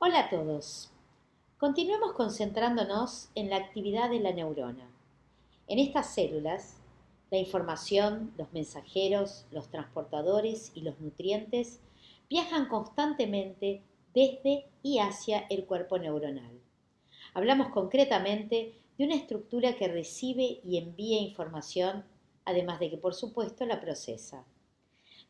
Hola a todos. Continuemos concentrándonos en la actividad de la neurona. En estas células, la información, los mensajeros, los transportadores y los nutrientes viajan constantemente desde y hacia el cuerpo neuronal. Hablamos concretamente de una estructura que recibe y envía información, además de que, por supuesto, la procesa.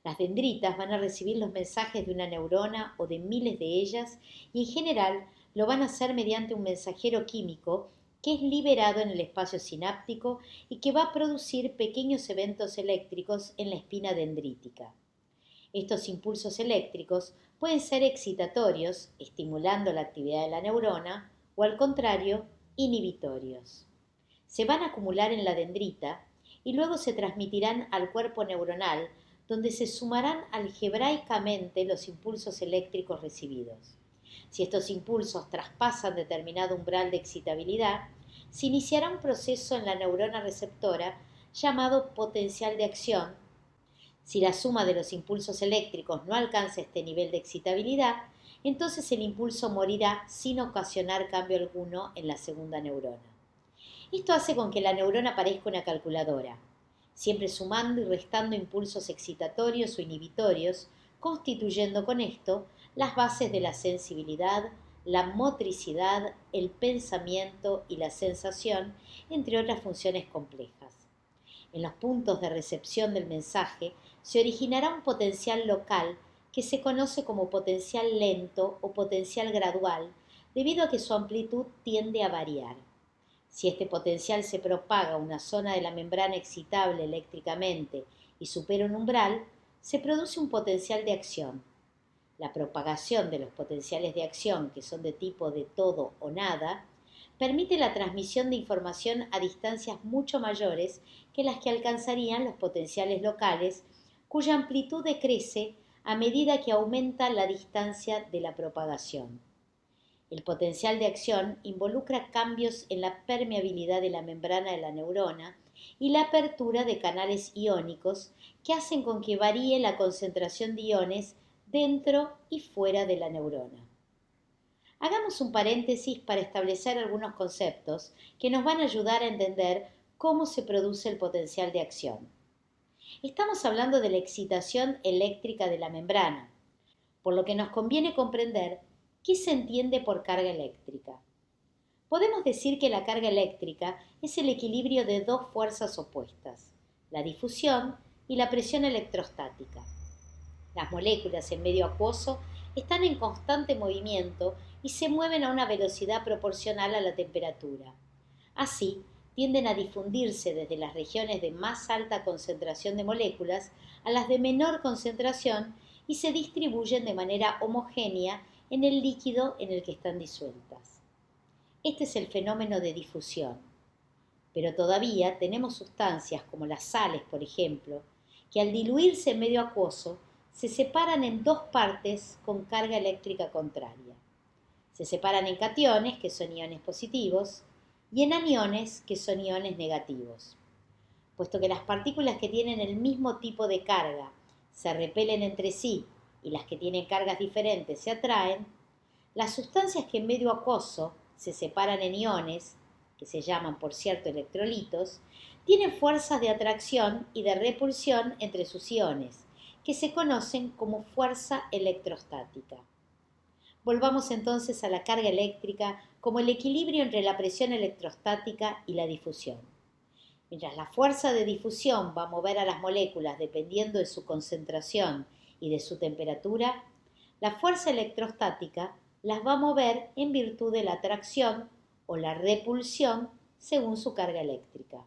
Las dendritas van a recibir los mensajes de una neurona o de miles de ellas y en general lo van a hacer mediante un mensajero químico que es liberado en el espacio sináptico y que va a producir pequeños eventos eléctricos en la espina dendrítica. Estos impulsos eléctricos pueden ser excitatorios, estimulando la actividad de la neurona, o al contrario, inhibitorios. Se van a acumular en la dendrita y luego se transmitirán al cuerpo neuronal, donde se sumarán algebraicamente los impulsos eléctricos recibidos. Si estos impulsos traspasan determinado umbral de excitabilidad, se iniciará un proceso en la neurona receptora llamado potencial de acción. Si la suma de los impulsos eléctricos no alcanza este nivel de excitabilidad, entonces el impulso morirá sin ocasionar cambio alguno en la segunda neurona. Esto hace con que la neurona parezca una calculadora, siempre sumando y restando impulsos excitatorios o inhibitorios, constituyendo con esto las bases de la sensibilidad, la motricidad, el pensamiento y la sensación, entre otras funciones complejas. En los puntos de recepción del mensaje se originará un potencial local que se conoce como potencial lento o potencial gradual, debido a que su amplitud tiende a variar. Si este potencial se propaga a una zona de la membrana excitable eléctricamente y supera un umbral, se produce un potencial de acción. La propagación de los potenciales de acción, que son de tipo de todo o nada, permite la transmisión de información a distancias mucho mayores que las que alcanzarían los potenciales locales, cuya amplitud decrece a medida que aumenta la distancia de la propagación. El potencial de acción involucra cambios en la permeabilidad de la membrana de la neurona y la apertura de canales iónicos que hacen con que varíe la concentración de iones dentro y fuera de la neurona. Hagamos un paréntesis para establecer algunos conceptos que nos van a ayudar a entender cómo se produce el potencial de acción. Estamos hablando de la excitación eléctrica de la membrana, por lo que nos conviene comprender qué se entiende por carga eléctrica. Podemos decir que la carga eléctrica es el equilibrio de dos fuerzas opuestas, la difusión y la presión electrostática. Las moléculas en medio acuoso están en constante movimiento y se mueven a una velocidad proporcional a la temperatura. Así, tienden a difundirse desde las regiones de más alta concentración de moléculas a las de menor concentración y se distribuyen de manera homogénea en el líquido en el que están disueltas. Este es el fenómeno de difusión. Pero todavía tenemos sustancias como las sales, por ejemplo, que al diluirse en medio acuoso se separan en dos partes con carga eléctrica contraria. Se separan en cationes, que son iones positivos, y en aniones, que son iones negativos. Puesto que las partículas que tienen el mismo tipo de carga se repelen entre sí y las que tienen cargas diferentes se atraen, las sustancias que en medio acuoso se separan en iones, que se llaman por cierto electrolitos, tienen fuerzas de atracción y de repulsión entre sus iones, que se conocen como fuerza electrostática. Volvamos entonces a la carga eléctrica como el equilibrio entre la presión electrostática y la difusión. Mientras la fuerza de difusión va a mover a las moléculas dependiendo de su concentración y de su temperatura, la fuerza electrostática las va a mover en virtud de la atracción o la repulsión según su carga eléctrica.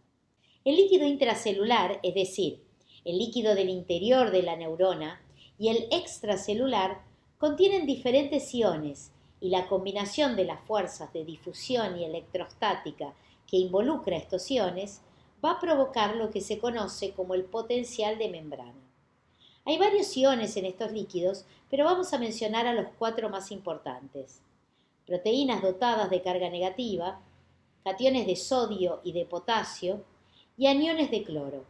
El líquido intracelular, es decir, el líquido del interior de la neurona, y el extracelular contienen diferentes iones y la combinación de las fuerzas de difusión y electrostática que involucra estos iones va a provocar lo que se conoce como el potencial de membrana. Hay varios iones en estos líquidos, pero vamos a mencionar a los 4 más importantes. Proteínas dotadas de carga negativa, cationes de sodio y de potasio y aniones de cloro.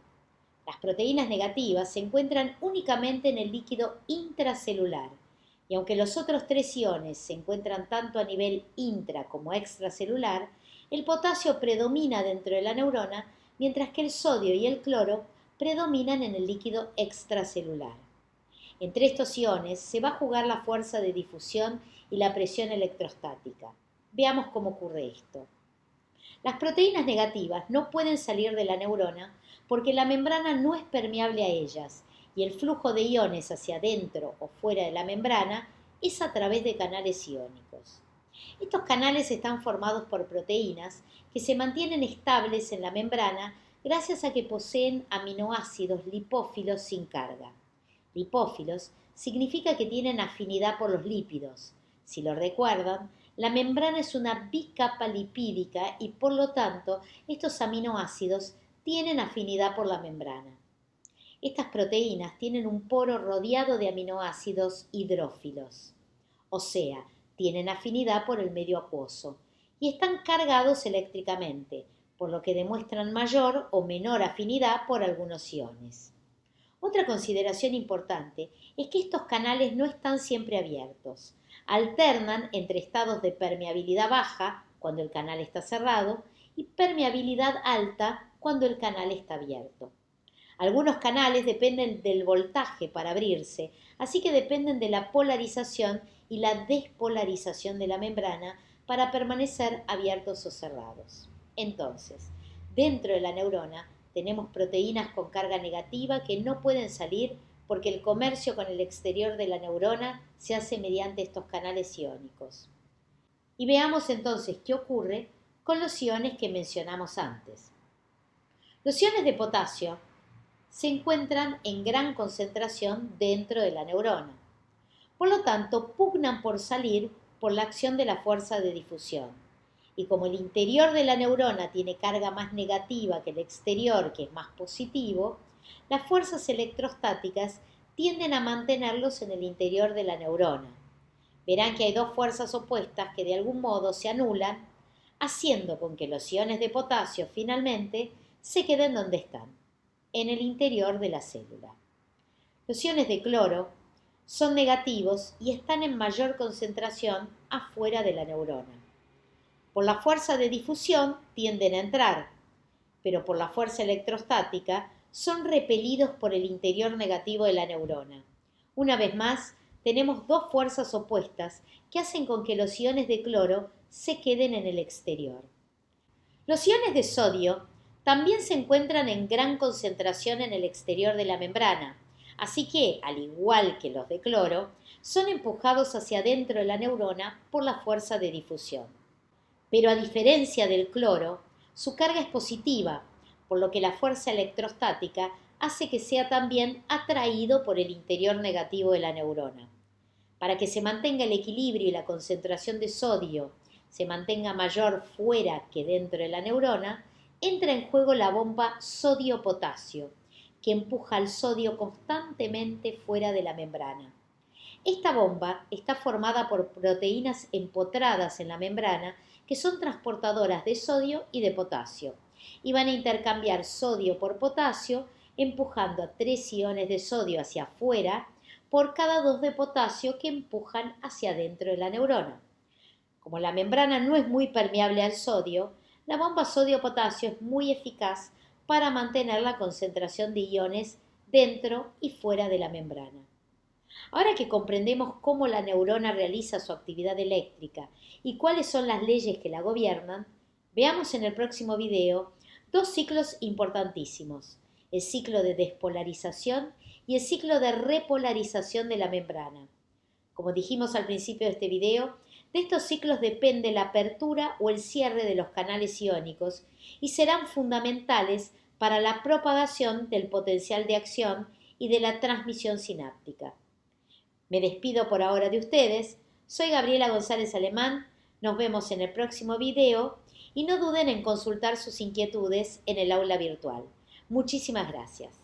Las proteínas negativas se encuentran únicamente en el líquido intracelular, Y aunque los otros 3 iones se encuentran tanto a nivel intra como extracelular, el potasio predomina dentro de la neurona, mientras que el sodio y el cloro predominan en el líquido extracelular. Entre estos iones se va a jugar la fuerza de difusión y la presión electrostática. Veamos cómo ocurre esto. Las proteínas negativas no pueden salir de la neurona porque la membrana no es permeable a ellas y el flujo de iones hacia adentro o fuera de la membrana es a través de canales iónicos. Estos canales están formados por proteínas que se mantienen estables en la membrana gracias a que poseen aminoácidos lipófilos sin carga. Lipófilos significa que tienen afinidad por los lípidos. Si lo recuerdan, la membrana es una bicapa lipídica y por lo tanto estos aminoácidos tienen afinidad por la membrana. Estas proteínas tienen un poro rodeado de aminoácidos hidrófilos, o sea, tienen afinidad por el medio acuoso y están cargados eléctricamente, por lo que demuestran mayor o menor afinidad por algunos iones. Otra consideración importante es que estos canales no están siempre abiertos. Alternan entre estados de permeabilidad baja, cuando el canal está cerrado, y permeabilidad alta, cuando el canal está abierto. Algunos canales dependen del voltaje para abrirse, así que dependen de la polarización y la despolarización de la membrana para permanecer abiertos o cerrados. Entonces, dentro de la neurona tenemos proteínas con carga negativa que no pueden salir porque el comercio con el exterior de la neurona se hace mediante estos canales iónicos. Y veamos entonces qué ocurre con los iones que mencionamos antes. Los iones de potasio se encuentran en gran concentración dentro de la neurona. Por lo tanto, pugnan por salir por la acción de la fuerza de difusión. Y como el interior de la neurona tiene carga más negativa que el exterior, que es más positivo, las fuerzas electrostáticas tienden a mantenerlos en el interior de la neurona. Verán que hay 2 fuerzas opuestas que de algún modo se anulan, haciendo con que los iones de potasio finalmente se queden donde están, en el interior de la célula. Los iones de cloro son negativos y están en mayor concentración afuera de la neurona. Por la fuerza de difusión tienden a entrar, pero por la fuerza electrostática son repelidos por el interior negativo de la neurona. Una vez más, tenemos 2 fuerzas opuestas que hacen con que los iones de cloro se queden en el exterior. Los iones de sodio también se encuentran en gran concentración en el exterior de la membrana, así que, al igual que los de cloro, son empujados hacia adentro de la neurona por la fuerza de difusión. Pero a diferencia del cloro, su carga es positiva, por lo que la fuerza electrostática hace que sea también atraído por el interior negativo de la neurona. Para que se mantenga el equilibrio y la concentración de sodio se mantenga mayor fuera que dentro de la neurona, entra en juego la bomba sodio-potasio, que empuja al sodio constantemente fuera de la membrana. Esta bomba está formada por proteínas empotradas en la membrana que son transportadoras de sodio y de potasio, y van a intercambiar sodio por potasio, empujando a 3 iones de sodio hacia afuera por cada 2 de potasio que empujan hacia adentro de la neurona. Como la membrana no es muy permeable al sodio, la bomba sodio-potasio es muy eficaz para mantener la concentración de iones dentro y fuera de la membrana. Ahora que comprendemos cómo la neurona realiza su actividad eléctrica y cuáles son las leyes que la gobiernan, veamos en el próximo video 2 ciclos importantísimos: el ciclo de despolarización y el ciclo de repolarización de la membrana. Como dijimos al principio de este video, de estos ciclos depende la apertura o el cierre de los canales iónicos y serán fundamentales para la propagación del potencial de acción y de la transmisión sináptica. Me despido por ahora de ustedes. Soy Gabriela González Alemán. Nos vemos en el próximo video y no duden en consultar sus inquietudes en el aula virtual. Muchísimas gracias.